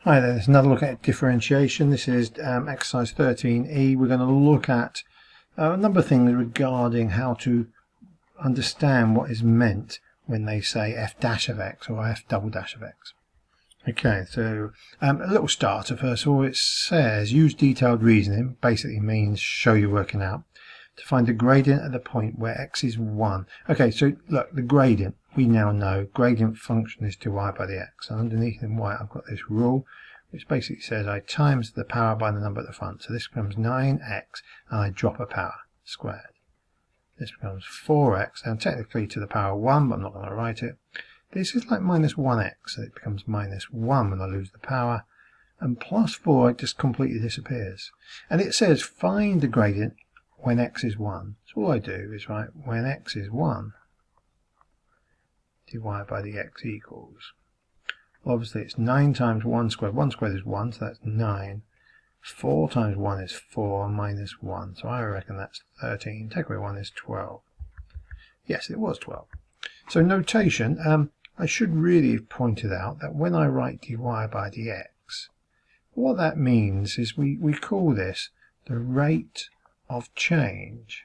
Hi there, there's another look at differentiation. This is exercise 13E. We're going to look at a number of things regarding how to understand what is meant when they say f dash of x or f double dash of x. Okay, so a little starter first of all. It says use detailed reasoning, basically means show you're working out, to find the gradient at the point where x is 1. Okay, so look, the gradient, we now know gradient function is divided by the x. So underneath in white I've got this rule which basically says I times the power by the number at the front. So this becomes 9x and I drop a power squared. This becomes 4x, and technically to the power 1, but I'm not going to write it. This is like minus 1x, so it becomes minus 1 when I lose the power, and plus 4 it just completely disappears. And it says find the gradient when x is 1. So all I do is write when x is 1 divided by the x equals. Obviously it's 9 times 1 squared. 1 squared is 1, so that's 9. 4 times 1 is 4 minus 1. So I reckon that's 13. Take away 1 is 12. Yes, it was 12. So notation, I should really have pointed out that when I write dy by dx, what that means is we call this the rate of change.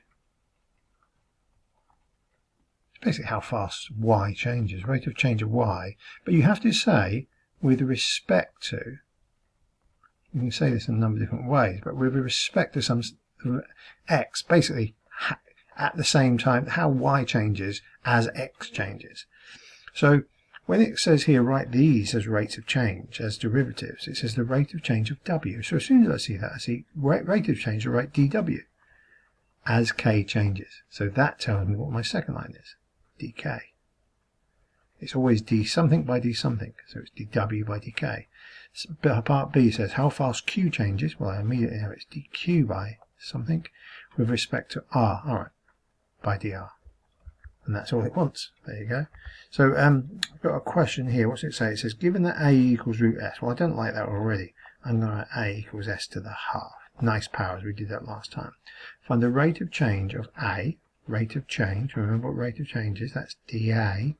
It's basically how fast y changes, rate of change of y. But you have to say with respect to, you can say this in a number of different ways, but with respect to some x, basically at the same time how y changes as x changes. So when it says here write these as rates of change, as derivatives, it says the rate of change of w. So as soon as I see that, I see rate of change, I write dw as k changes. So that tells me what my second line is, dk. It's always d something by d something, so it's dw by dk. Part B says how fast q changes. Well, I immediately know it's dq by something with respect to r. Alright, by dr. And that's all it wants. There you go. So I've got a question here. What's it say? It says given that a equals root s. Well, I don't like that already. I'm going to write a equals s to the half. Nice powers, we did that last time. Find the rate of change of a, rate of change, remember what rate of change is, that's dA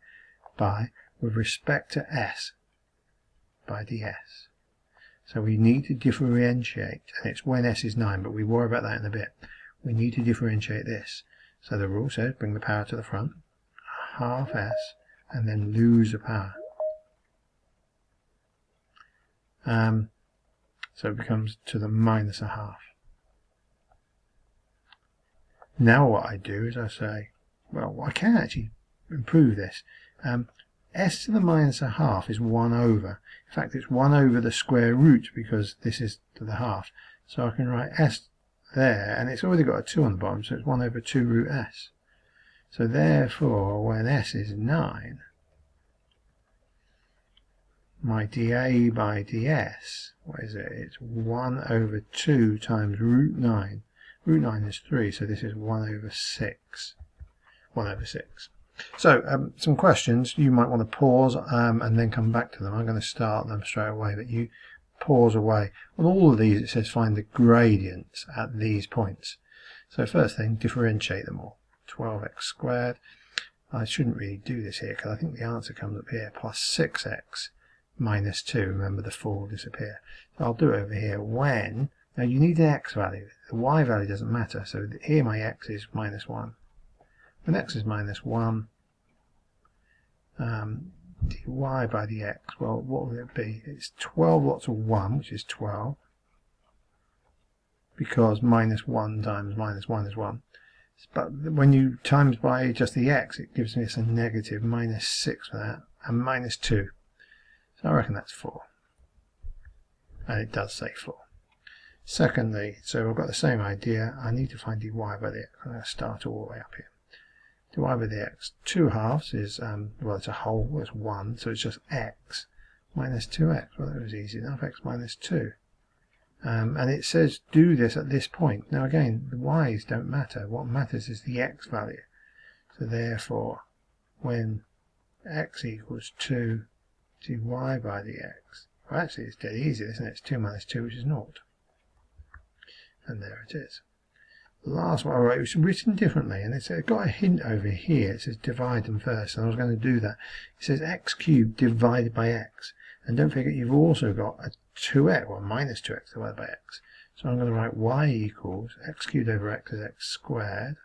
by, with respect to s, by ds. So we need to differentiate, and it's when s is 9, but we worry about that in a bit. We need to differentiate this. So the rule says bring the power to the front, half s, and then lose the power. So it becomes to the minus a half. Now what I do is I say, well, I can actually improve this. S to the minus a half is 1 over. In fact, it's 1 over the square root because this is to the half. So I can write s there, and it's already got a 2 on the bottom, so it's 1 over 2 root s. So therefore, when s is 9, my dA by ds, what is it? It's 1 over 2 times root 9. Root 9 is 3, so this is 1 over 6. 1 over 6. So, some questions. You might want to pause and then come back to them. I'm going to start them straight away, but you pause away. On all of these it says find the gradients at these points. So first thing, differentiate them all. 12x squared. I shouldn't really do this here because I think the answer comes up here. Plus 6x minus 2. Remember the 4 will disappear. So I'll do it over here when, now you need the x value. The y value doesn't matter. So here my x is minus 1. When x is minus 1, dy by dx, well, what will it be? It's 12 lots of 1, which is 12, because minus 1 times minus 1 is 1. But when you times by just the x, it gives me a negative minus 6 for that, and minus 2. So I reckon that's 4. And it does say 4. Secondly, so I've got the same idea, I need to find dy by the x. I'm going to start all the way up here. Dy by the x, 2 halves is, well, it's a whole, it's 1, so it's just x minus 2x. Well, that was easy enough, x minus 2. And it says do this at this point. Now again, the y's don't matter. What matters is the x value. So therefore, when x equals 2 dy by the x, well, actually it's dead easy, isn't it? It's 2 minus 2, which is 0. And there it is. The last one I wrote was written differently, and it's got a hint over here. It says divide them first, and I was going to do that. It says x cubed divided by x, And don't forget you've also got a 2x, or minus 2x divided by x. So I'm going to write y equals x cubed over x is x squared,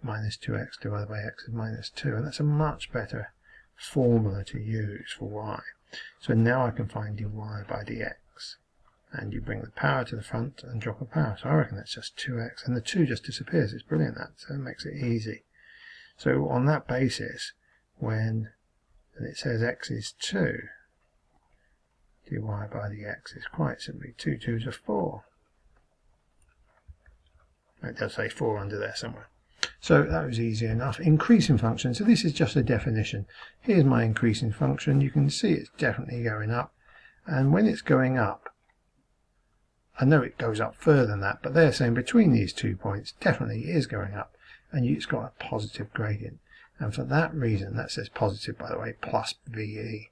minus 2x divided by x is minus 2. And that's a much better formula to use for y. So now I can find dy by dx. And you bring the power to the front and drop a power. So I reckon that's just 2x. And the 2 just disappears. It's brilliant, that. So it makes it easy. So on that basis, when it says x is 2, dy by dx is quite simply 2 2s are 4. It does say 4 under there somewhere. So that was easy enough. Increasing function. So this is just a definition. Here's my increasing function. You can see it's definitely going up. And when it's going up, I know it goes up further than that, but they're saying between these 2 points definitely is going up. And it's got a positive gradient. And for that reason, that says positive by the way, plus VE.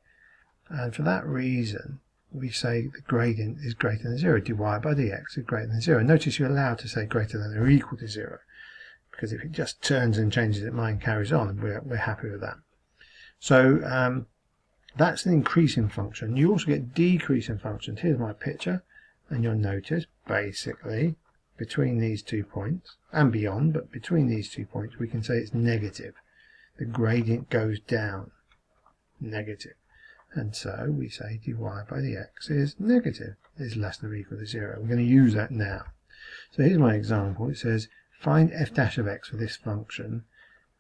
And for that reason, we say the gradient is greater than 0. dy by dx is greater than 0. Notice you're allowed to say greater than or equal to 0. Because if it just turns and changes its mind, carries on, we're happy with that. So that's an increasing function. You also get decreasing functions. Here's my picture. And you'll notice, basically, between these 2 points, and beyond, but between these 2 points, we can say it's negative. The gradient goes down, negative. And so we say dy by dx is negative, is less than or equal to 0. We're going to use that now. So here's my example. It says, find f dash of x for this function,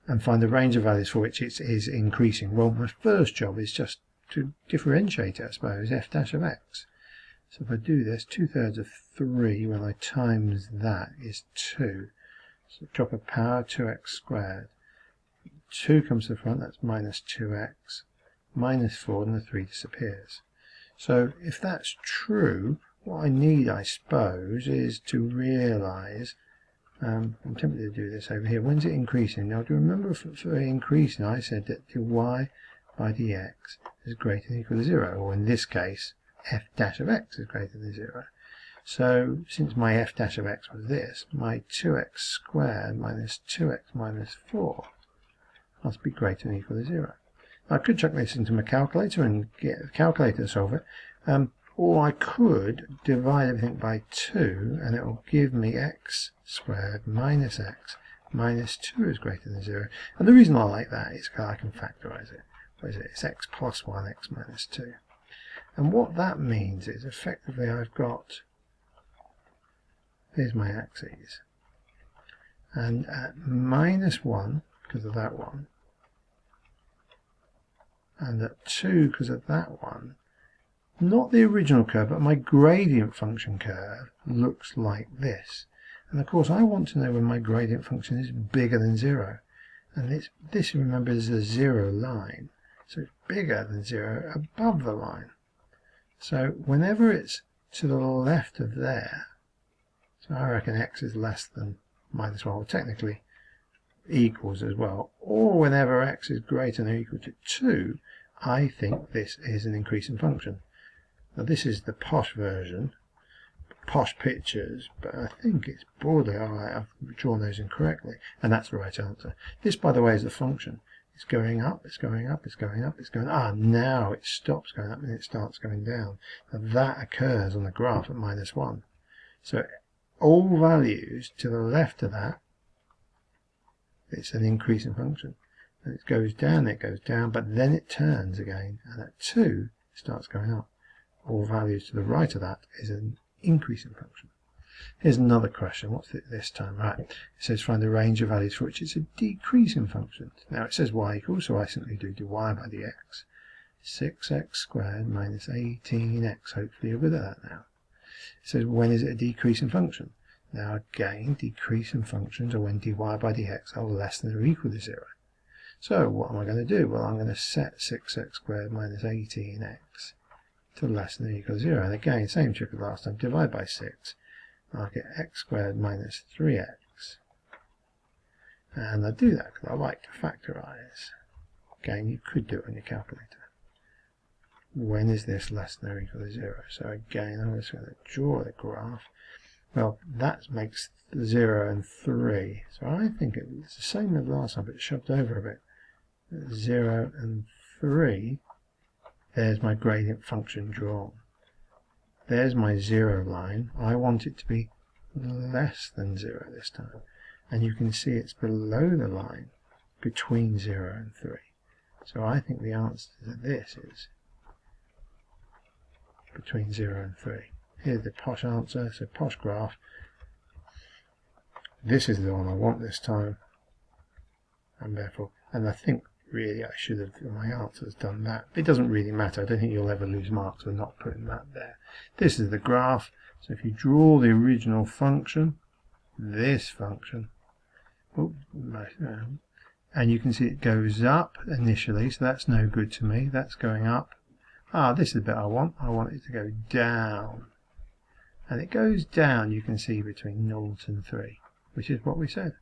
and find the range of values for which it is increasing. Well, my first job is just to differentiate it, I suppose, f dash of x. So if I do this, 2/3 of 3 when I times that is 2. So drop a power 2x squared. 2 comes to the front, that's minus 2x. Minus 4 and the 3 disappears. So if that's true, what I need, I suppose, is to realise, I'm tempted to do this over here, when's it increasing? Now do you remember for increasing I said that dy by dx is greater than or equal to 0, or in this case f dash of x is greater than 0. So since my f dash of x was this, my 2x squared minus 2x minus 4 must be greater than or equal to 0. I could chuck this into my calculator and get the calculator to solve it, or I could divide everything by 2 and it will give me x squared minus x minus 2 is greater than 0. And the reason I like that is because I can factorise it. What is it? It's x plus 1 x minus 2. And what that means is effectively I've got, here's my axes, and at minus 1 because of that one, and at 2 because of that one, not the original curve but my gradient function curve looks like this. And of course I want to know when my gradient function is bigger than 0, and this remember is a 0 line, so it's bigger than 0 above the line. So whenever it's to the left of there, so I reckon x is less than minus 1, well technically equals as well, or whenever x is greater than or equal to 2, I think this is an increasing function. Now this is the posh version, posh pictures, but I think it's broadly alright, I've drawn those incorrectly, and that's the right answer. This, by the way, is the function. It's going up, it's going up, it's going up, it's going up. Now it stops going up and it starts going down. Now that occurs on the graph at minus 1. So all values to the left of that, it's an increasing function. And it goes down, but then it turns again, and at 2 it starts going up. All values to the right of that is an increasing function. Here's another question. What's it this time? Right. It says find the range of values for which it's a decreasing function. Now it says y equals, so I simply do dy by dx. 6x squared minus 18x. Hopefully you're good at that now. It says when is it a decreasing function? Now again, decreasing functions are when dy by dx are less than or equal to 0. So what am I going to do? Well, I'm going to set 6x squared minus 18x to less than or equal to 0. And again, same trick as last time, divide by 6. I'll get x squared minus 3x. And I do that because I like to factorise. Again, you could do it on your calculator. When is this less than or equal to 0? So again, I'm just going to draw the graph. Well, that makes 0 and 3. So I think it's the same as last time, but it's shoved over a bit. 0 and 3 There's my gradient function drawn. There's my 0 line. I want it to be less than 0 this time. And you can see it's below the line between 0 and 3. So I think the answer to this is between 0 and 3. Here's the posh answer, so posh graph. This is the one I want this time. And therefore, and I think really I should have, my answer's done that. It doesn't really matter. I don't think you'll ever lose marks for not putting that there. This is the graph. So if you draw the original function, this function, and you can see it goes up initially, so that's no good to me. That's going up. This is the bit I want. I want it to go down. And it goes down, you can see, between 0 and 3, which is what we said.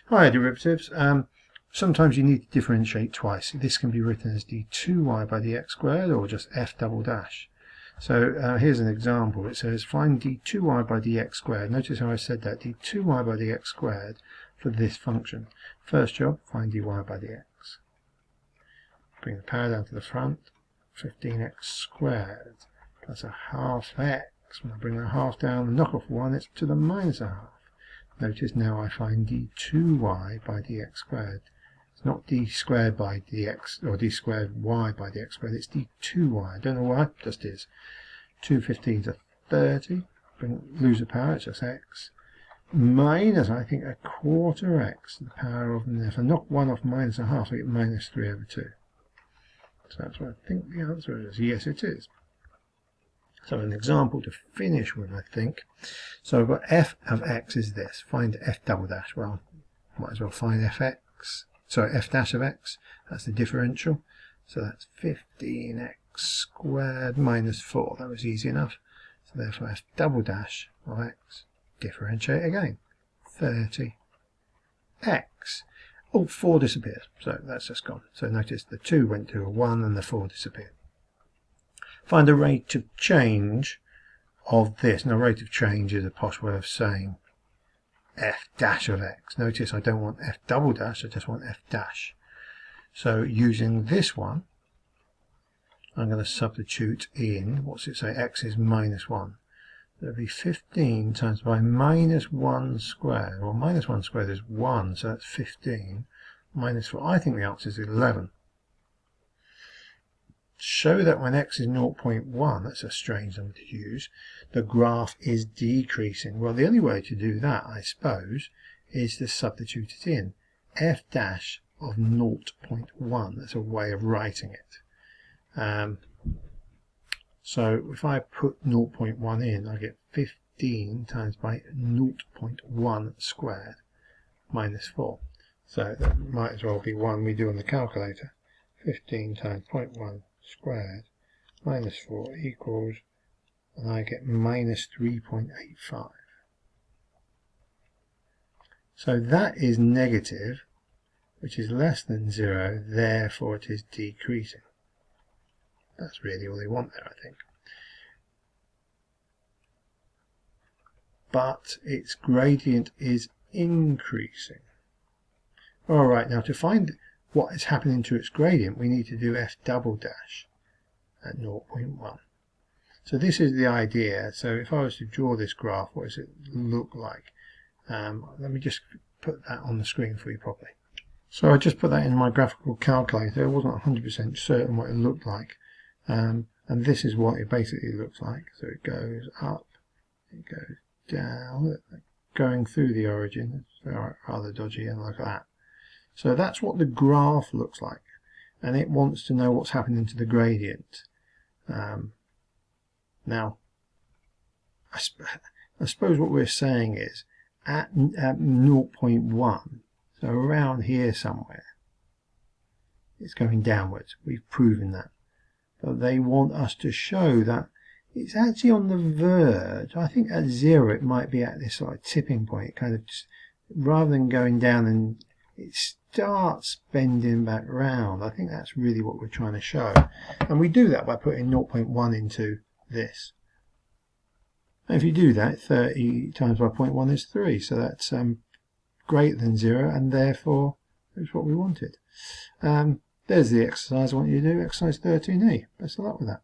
Higher derivatives. Sometimes you need to differentiate twice. This can be written as d2y by dx squared or just f double dash. So here's an example. It says find d2y by dx squared. Notice how I said that, d2y by dx squared for this function. First job, find dy by dx. Bring the power down to the front. 15x squared plus a half x. When I bring the half down and knock off 1, it's to the minus a half. Notice now I find d2y by dx squared. It's not d squared by dx, or d squared y by dx squared, it's d2y. I don't know why, just is. 2 15s are 30. Lose a power, it's just x. Minus, I think, a quarter x to the power of, and if I knock 1 off minus a half, I get minus 3 over 2. So that's what I think the answer is. Yes, it is. So an example to finish with, I think. So I've got f of x is this. Find f double dash. Well, might as well find fx. Sorry, f dash of x. That's the differential. So that's 15x squared minus 4. That was easy enough. So therefore f double dash of x. Differentiate again. 30x. Oh, 4 disappears. So that's just gone. So notice the 2 went to a 1 and the 4 disappeared. Find the rate of change of this. Now, rate of change is a posh way of saying f dash of x. Notice I don't want f double dash, I just want f dash. So using this one, I'm going to substitute in, what's it say, x is minus 1. That'll be 15 times by minus 1 squared. Well, minus 1 squared is 1, so that's 15. Minus 4, I think the answer is 11. Show that when x is 0.1, that's a strange number to use, the graph is decreasing. Well, the only way to do that, I suppose, is to substitute it in. F dash of 0.1, that's a way of writing it. So if I put 0.1 in, I get 15 times by 0.1 squared minus 4. So that might as well be one we do on the calculator. 15 times 0.1 squared minus 4 equals, and I get minus 3.85. So that is negative, which is less than 0, therefore it is decreasing. That's really all they want there, I think. But its gradient is increasing. Alright, now to find what is happening to its gradient, we need to do f double dash at 0.1. So this is the idea. So if I was to draw this graph, what does it look like? Let me just put that on the screen for you properly. So I just put that in my graphical calculator. I wasn't 100% certain what it looked like. And this is what it basically looks like. So it goes up, it goes down, going through the origin. It's rather dodgy and like that. So that's what the graph looks like, and it wants to know what's happening to the gradient. Now, I suppose what we're saying is at 0.1, so around here somewhere, it's going downwards. We've proven that. But they want us to show that it's actually on the verge. I think at 0 it might be at this sort of tipping point. It kind of just, rather than going down and it starts bending back round. I think that's really what we're trying to show. And we do that by putting 0.1 into this. And if you do that, 30 times by 0.1 is 3. So that's greater than 0, and therefore that's what we wanted. There's the exercise I want you to do, exercise 13E. Best of luck with that.